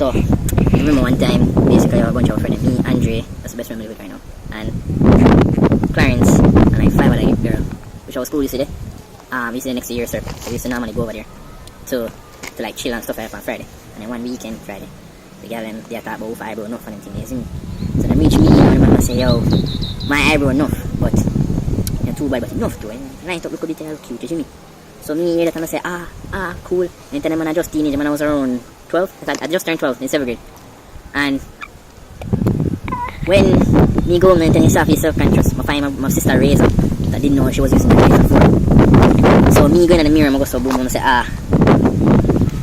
So, I remember one time, basically, I have a bunch of friends, me, Andre, that's the best friend I live with right now, and Clarence, and like 5 other girls, which I was cool yesterday. We used to do next year, sir. So we used to normally go over there to like chill and stuff like that on Friday. And then one weekend, Friday, the girl them, they talk about eyebrow enough and them things, so they reach me and the man say, yo, my eyebrow enough, but you're too bad, but enough too. And line up look a bit cute, you see me? So me hear that and I say, cool. And then I just teenage, when I was around 12, I just turned 12 in 7th grade. And when me go home and then start self-conscious, I find my sister razor that didn't know she was using the knife before. So me going in the mirror, I go so boom and I say,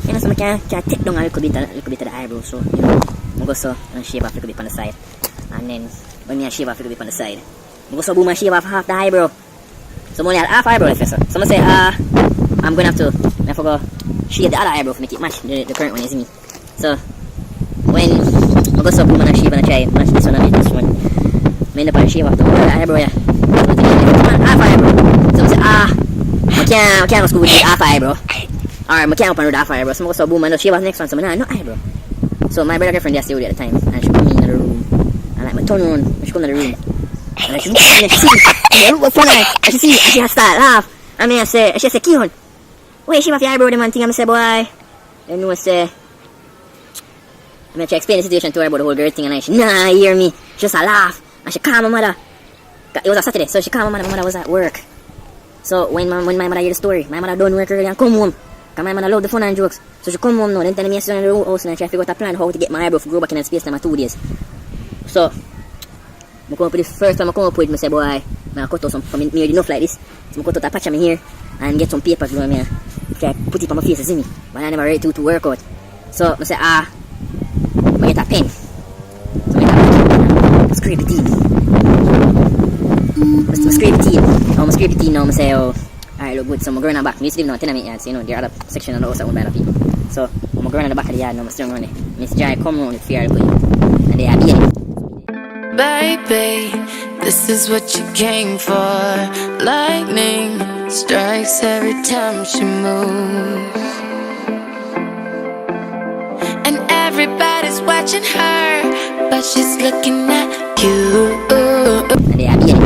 you know, so I can take down a little bit of the eyebrow. So, you know, I go so and shave off a little bit on the side. And then when I shave off a little bit on the side, I go so boom and shave off half the eyebrow. So I'm only had half eyebrow left, so I say, I'm going to have to go shave the other eyebrow to make it match the current one, you see me? So when I go so boom and I shave and I try match this one and this one, I end up and shave off the whole eyebrow, yeah. Half eyebrow. So I say, I can't go school with half eyebrow. Or I can't open with half eyebrow. So I go so boom and I shave off the next one, so I no eyebrow. So my brother girlfriend, they stay with me at the time, and she put me in the room, and like my turn around, and she come in the room, and she look at me and she see, and look for her, and she see, and she start laugh. I mean, she say, Keon, why shave off your eyebrow, the man thing? I say, boy, and I say, I mean, she explain the situation to her about the whole girl thing, and she, nah, hear me. She just a laugh, and she called my mother. It was a Saturday, so she called my mother was at work. So when my mother hear the story, my mother done work early and come home, because my mother love the fun and jokes. So she come home now, then tell me I sit in the house and try to figure out a plan how to get my eyebrow to grow back in the space time of 2 days. So, I come up with the first time I come up with, I say, boy, I cut out some, from me enough like this. So I cut out a patch of my hair and get some papers, you know, me try to put it on my face, you see me? But I never ready to work out. So I say, I get a pen. So I get a pen, scrape it in. I scrape it in. I scrape it in now, I say, oh, alright, look good. So I'm going on the back. I used to live in a tenement yard, so you know, there are other section of the house owned by other people. So I'm going on the back of the yard now, I'm still running. Miss Jai come round with fear of and they are being. Baby, this is what you came for. Lightning strikes every time she moves, and everybody's watching her, but she's looking at you. And they are being.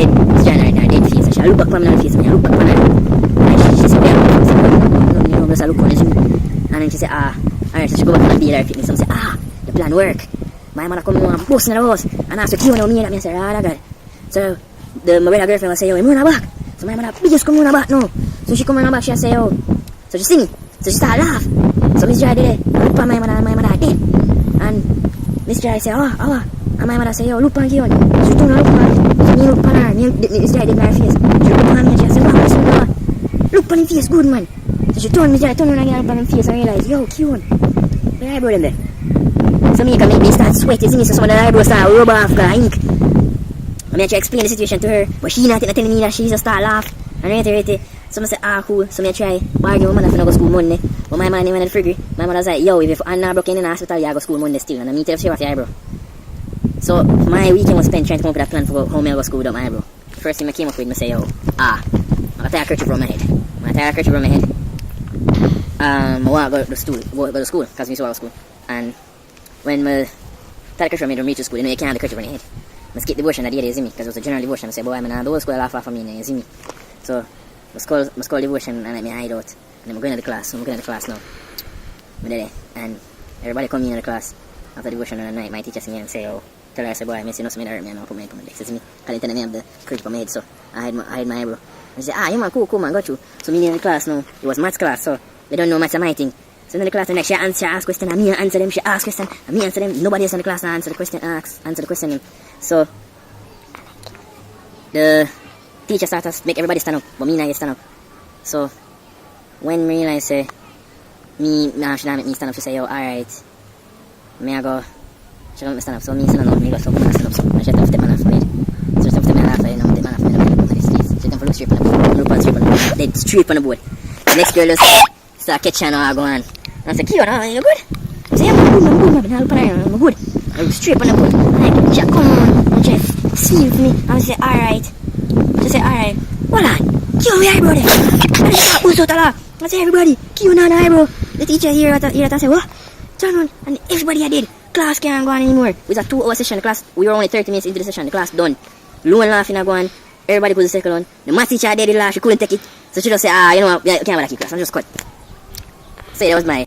It's January now, dead face. So she look back from her face, and I look back from her. And she said, no, just look on it. And then she said, alright, so she go back and be there fitness. So I say, the plan work. My mother come home and bust in the house and ask her, Keon, me and I say, God. So my brother girlfriend will say, yo, I'm running back. So my mother just come running back now. So she come running back, she say, yo. So she sing. So she start laugh. So Miss Jai did it. Look at my mother and my mother dead. And Miss Jai say, and my mother say, yo, look at Keon. So she turn and look at her. So me look at her. Miss Jai did my face. She look at me and she say, wow, so look at him face, good man. So she turn Miss Jai, turn around and look at him face and realize, yo, Keon, where eyebrow them there? So me can make me start sweating, so some of the eyebrows start rub off the ink. I mean, I try to explain the situation to her, but she not telling me that she just start laugh and reiterate. So I say, cool. So I try bargain with my mother for go school Monday. But my man went free. My mother's like, yo, if Anna broke in the hospital, you go school Monday still. And I mean, tell her what your eyebrow. So my weekend was spent trying to come up with a plan for how I go school without my eyebrow. First thing I came up with, I say, yo, I'm gonna tie a kerchief around my head. I tie a kerchief around my head. I want to go to school, because we used to go to school. And when I tie the kerchief around my head, I reach to school, you know, you can't have the kerchief around your head. I skip devotion that day, you see me, because it was a general devotion. I say, boy, I'm not the whole school laugh off of me, you see me. So I school devotion and let me hide out. And then I'm going to the class. So I'm going to the class now. I'm there. And everybody come in the class after devotion on the night. My teacher see me and say, oh, tell her, I say, boy, I miss you, no, so I hurt me and I'll put my head on my leg. So see me, because they tell me I have the kerchief on my head, so I hide my eyebrow. And she say, you man, cool, man, got you. So me in the class now, it was maths class, so they don't know maths of my thing. So in the class, the next she ask question, and me answer them, she ask question, and me answer them. Nobody else in the class answer the question, answer the question. So the teacher started to make everybody stand up, but me not get stand up. So when me realize say she not make me stand up, she say, yo, alright, me I go, she don't make me stand up. So me stand up, me go, so come stand up. So and she tell me step on after it. So she tell me step on after it, now step on after it, on the streets. She tell me look straight on the board, look on straight on the board, dead straight on the board. The next girl just start catching her go on. And I say, Keon, you good? I say, I'm good, I'm good. I look straight on the board. And she come on, and she see me, and I say, alright. She say, alright, hold on, Keon, where eyebrow there? And she start bust out a laugh. I say, everybody, Keon on the eyebrow. The teacher here, I say, what? turn on, and everybody are dead. Class can't go on anymore. It was a 2-hour session. The class, we were only 30 minutes into the session. The class done. Low and laughing are going. Everybody goes to the second one. The math teacher dead in laugh. She couldn't take it. So she just say, you know what, we can't have a keep class. I'm just cut. So that was my